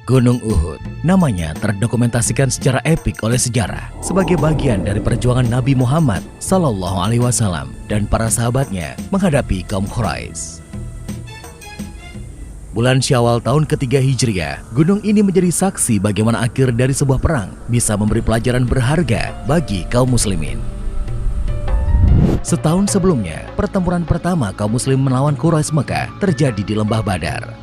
Gunung Uhud, namanya terdokumentasikan secara epik oleh sejarah sebagai bagian dari perjuangan Nabi Muhammad SAW dan para sahabatnya menghadapi kaum Quraisy. Bulan Syawal tahun ketiga Hijriah, gunung ini menjadi saksi bagaimana akhir dari sebuah perang bisa memberi pelajaran berharga bagi kaum muslimin. Setahun sebelumnya, pertempuran pertama kaum muslim melawan Quraisy Mekah terjadi di Lembah Badar.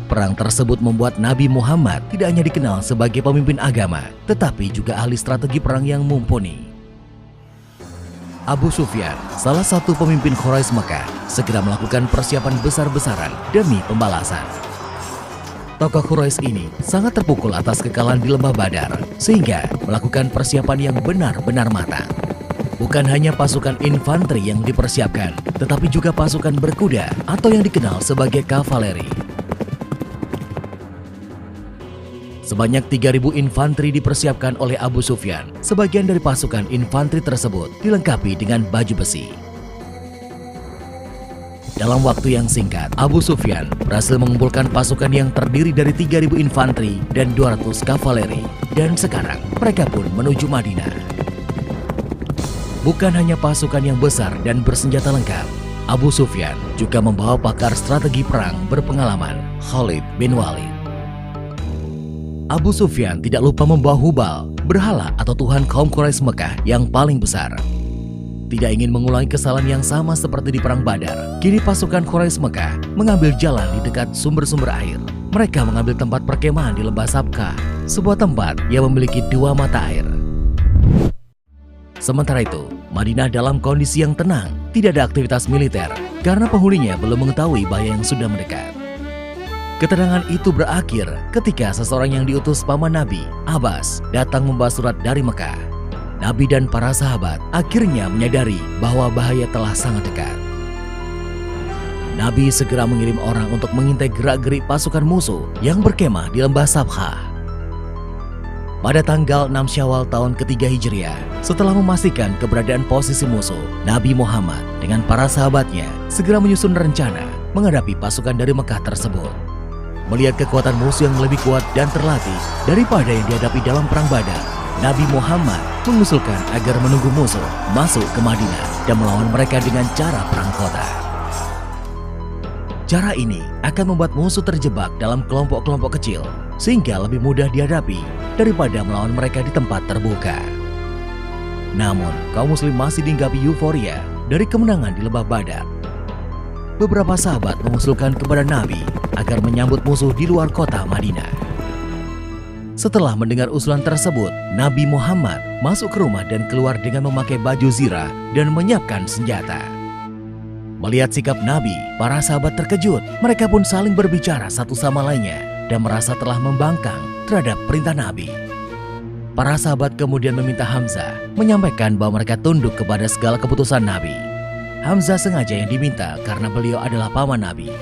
Perang tersebut membuat Nabi Muhammad tidak hanya dikenal sebagai pemimpin agama, tetapi juga ahli strategi perang yang mumpuni. Abu Sufyan, salah satu pemimpin Quraisy Mekah, segera melakukan persiapan besar-besaran demi pembalasan. Tokoh Quraisy ini sangat terpukul atas kekalahan di Lembah Badar, sehingga melakukan persiapan yang benar-benar matang. Bukan hanya pasukan infanteri yang dipersiapkan, tetapi juga pasukan berkuda atau yang dikenal sebagai kavaleri. Sebanyak 3.000 infanteri dipersiapkan oleh Abu Sufyan. Sebagian dari pasukan infanteri tersebut dilengkapi dengan baju besi. Dalam waktu yang singkat, Abu Sufyan berhasil mengumpulkan pasukan yang terdiri dari 3.000 infanteri dan 200 kavaleri. Dan sekarang mereka pun menuju Madinah. Bukan hanya pasukan yang besar dan bersenjata lengkap, Abu Sufyan juga membawa pakar strategi perang berpengalaman, Khalid bin Walid. Abu Sufyan tidak lupa membawa Hubal, berhala atau tuhan kaum Quraisy Mekah yang paling besar. Tidak ingin mengulangi kesalahan yang sama seperti di Perang Badar, kini pasukan Quraisy Mekah mengambil jalan di dekat sumber-sumber air. Mereka mengambil tempat perkemahan di Lembah Sabkhah, sebuah tempat yang memiliki 2 mata air. Sementara itu, Madinah dalam kondisi yang tenang, tidak ada aktivitas militer, karena penghuninya belum mengetahui bahaya yang sudah mendekat. Ketenangan itu berakhir ketika seseorang yang diutus paman Nabi, Abbas, datang membawa surat dari Mekah. Nabi dan para sahabat akhirnya menyadari bahwa bahaya telah sangat dekat. Nabi segera mengirim orang untuk mengintai gerak-gerik pasukan musuh yang berkemah di Lembah Sabkhah. Pada tanggal 6 Syawal tahun ketiga Hijriah, setelah memastikan keberadaan posisi musuh, Nabi Muhammad dengan para sahabatnya segera menyusun rencana menghadapi pasukan dari Mekah tersebut. Melihat kekuatan musuh yang lebih kuat dan terlatih daripada yang dihadapi dalam Perang Badar, Nabi Muhammad mengusulkan agar menunggu musuh masuk ke Madinah dan melawan mereka dengan cara perang kota. Cara ini akan membuat musuh terjebak dalam kelompok-kelompok kecil, sehingga lebih mudah dihadapi daripada melawan mereka di tempat terbuka. Namun, kaum muslim masih dihinggapi euforia dari kemenangan di Lembah Badar. Beberapa sahabat mengusulkan kepada Nabi agar menyambut musuh di luar kota Madinah. Setelah mendengar usulan tersebut, Nabi Muhammad masuk ke rumah dan keluar dengan memakai baju zirah dan menyiapkan senjata. Melihat sikap Nabi, para sahabat terkejut. Mereka pun saling berbicara satu sama lainnya dan merasa telah membangkang terhadap perintah Nabi. Para sahabat kemudian meminta Hamzah menyampaikan bahwa mereka tunduk kepada segala keputusan Nabi. Hamzah sengaja yang diminta karena beliau adalah paman Nabi.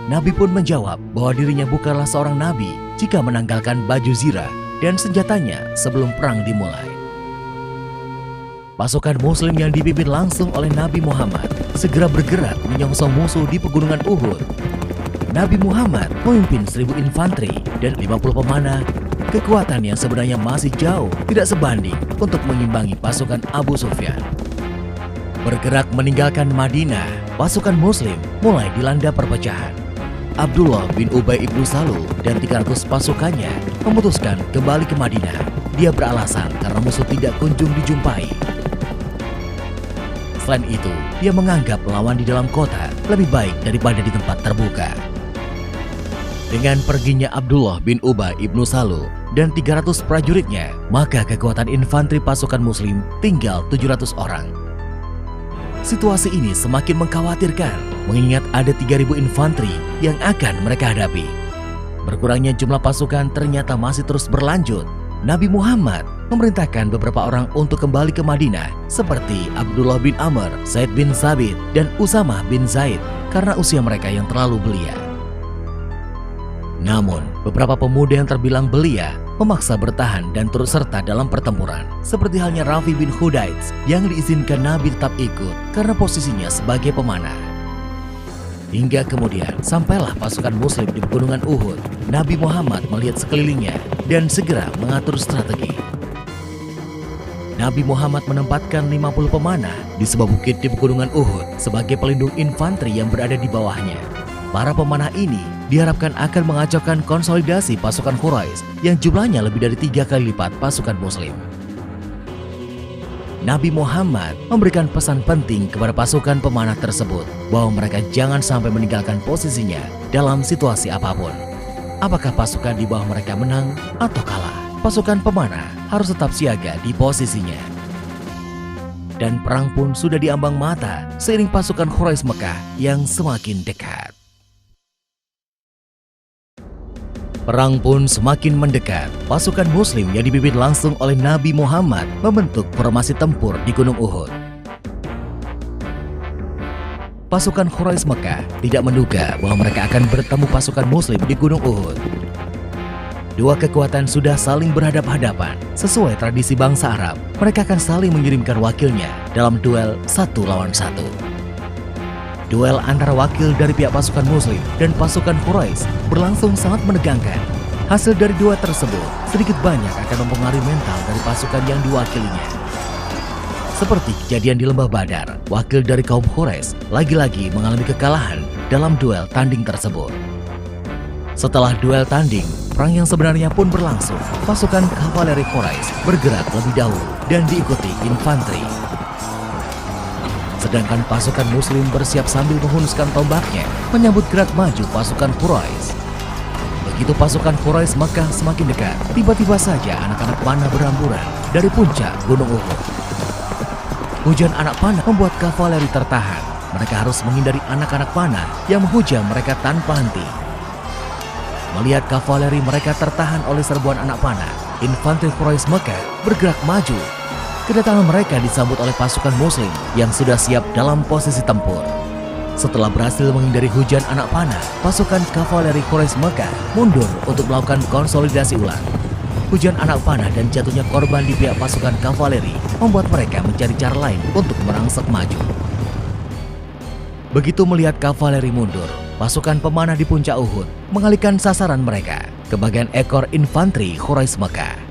Nabi pun menjawab bahwa dirinya bukanlah seorang nabi jika menanggalkan baju zirah dan senjatanya sebelum perang dimulai. Pasukan muslim yang dipimpin langsung oleh Nabi Muhammad segera bergerak menyongsong musuh di pegunungan Uhud. Nabi Muhammad memimpin 1.000 infanteri dan 50 pemanah. Kekuatan yang sebenarnya masih jauh tidak sebanding untuk mengimbangi pasukan Abu Sufyan. Bergerak meninggalkan Madinah, pasukan muslim mulai dilanda perpecahan. Abdullah bin Ubay ibnu Salul dan 300 pasukannya memutuskan kembali ke Madinah. Dia beralasan karena musuh tidak kunjung dijumpai. Selain itu, dia menganggap melawan di dalam kota lebih baik daripada di tempat terbuka. Dengan perginya Abdullah bin Ubay ibnu Salul dan 300 prajuritnya, maka kekuatan infanteri pasukan muslim tinggal 700 orang. Situasi ini semakin mengkhawatirkan, mengingat ada 3.000 infanteri yang akan mereka hadapi. Berkurangnya jumlah pasukan ternyata masih terus berlanjut. Nabi Muhammad memerintahkan beberapa orang untuk kembali ke Madinah, seperti Abdullah bin Amr, Zaid bin Sabit, dan Usamah bin Zaid, karena usia mereka yang terlalu belia. Namun, beberapa pemuda yang terbilang belia memaksa bertahan dan turut serta dalam pertempuran, seperti halnya Rafi bin Khudaits yang diizinkan Nabi tetap ikut karena posisinya sebagai pemanah. Hingga kemudian sampailah pasukan muslim di pegunungan Uhud. Nabi Muhammad melihat sekelilingnya dan segera mengatur strategi. Nabi Muhammad menempatkan 50 pemanah di sebuah bukit di pegunungan Uhud sebagai pelindung infanteri yang berada di bawahnya. Para pemanah ini diharapkan akan mengacaukan konsolidasi pasukan Quraisy yang jumlahnya lebih dari 3 kali lipat pasukan muslim. Nabi Muhammad memberikan pesan penting kepada pasukan pemanah tersebut bahwa mereka jangan sampai meninggalkan posisinya dalam situasi apapun. Apakah pasukan di bawah mereka menang atau kalah, pasukan pemanah harus tetap siaga di posisinya. Dan perang pun sudah diambang mata seiring pasukan Quraisy Mekah yang semakin dekat. Perang pun semakin mendekat. Pasukan muslim yang dipimpin langsung oleh Nabi Muhammad membentuk formasi tempur di Gunung Uhud. Pasukan Quraisy Mekah tidak menduga bahwa mereka akan bertemu pasukan muslim di Gunung Uhud. Dua kekuatan sudah saling berhadap-hadapan. Sesuai tradisi bangsa Arab, mereka akan saling mengirimkan wakilnya dalam duel 1 lawan 1. Duel antara wakil dari pihak pasukan muslim dan pasukan Quraisy berlangsung sangat menegangkan. Hasil dari duel tersebut sedikit banyak akan mempengaruhi mental dari pasukan yang diwakilinya. Seperti kejadian di Lembah Badar, wakil dari kaum Quraisy lagi-lagi mengalami kekalahan dalam duel tanding tersebut. Setelah duel tanding, perang yang sebenarnya pun berlangsung. Pasukan kavaleri Quraisy bergerak lebih dahulu dan diikuti infanteri. Sedangkan pasukan muslim bersiap sambil menghunuskan tombaknya menyambut gerak maju pasukan Quraisy. Begitu pasukan Quraisy Mekah semakin dekat, tiba-tiba saja anak-anak panah berhamburan dari puncak Gunung Uhud. Hujan anak panah membuat kavaleri tertahan. Mereka harus menghindari anak-anak panah yang menghujam mereka tanpa henti. Melihat kavaleri mereka tertahan oleh serbuan anak panah, infanteri Quraisy Mekah bergerak maju. Kedatangan mereka disambut oleh pasukan muslim yang sudah siap dalam posisi tempur. Setelah berhasil menghindari hujan anak panah, pasukan kavaleri Quraisy Mekah mundur untuk melakukan konsolidasi ulang. Hujan anak panah dan jatuhnya korban di pihak pasukan kavaleri membuat mereka mencari cara lain untuk merangsek maju. Begitu melihat kavaleri mundur, pasukan pemanah di puncak Uhud mengalihkan sasaran mereka ke bagian ekor infanteri Quraisy Mekah.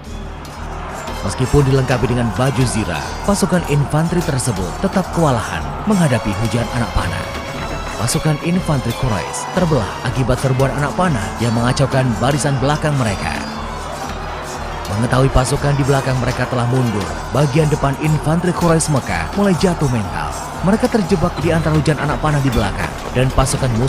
Meskipun dilengkapi dengan baju zirah, pasukan infanteri tersebut tetap kewalahan menghadapi hujan anak panah. Pasukan infanteri Quraisy terbelah akibat serbuan anak panah yang mengacaukan barisan belakang mereka. Mengetahui pasukan di belakang mereka telah mundur, bagian depan infanteri Quraisy Mekah mulai jatuh mental. Mereka terjebak di antara hujan anak panah di belakang dan pasukan muslim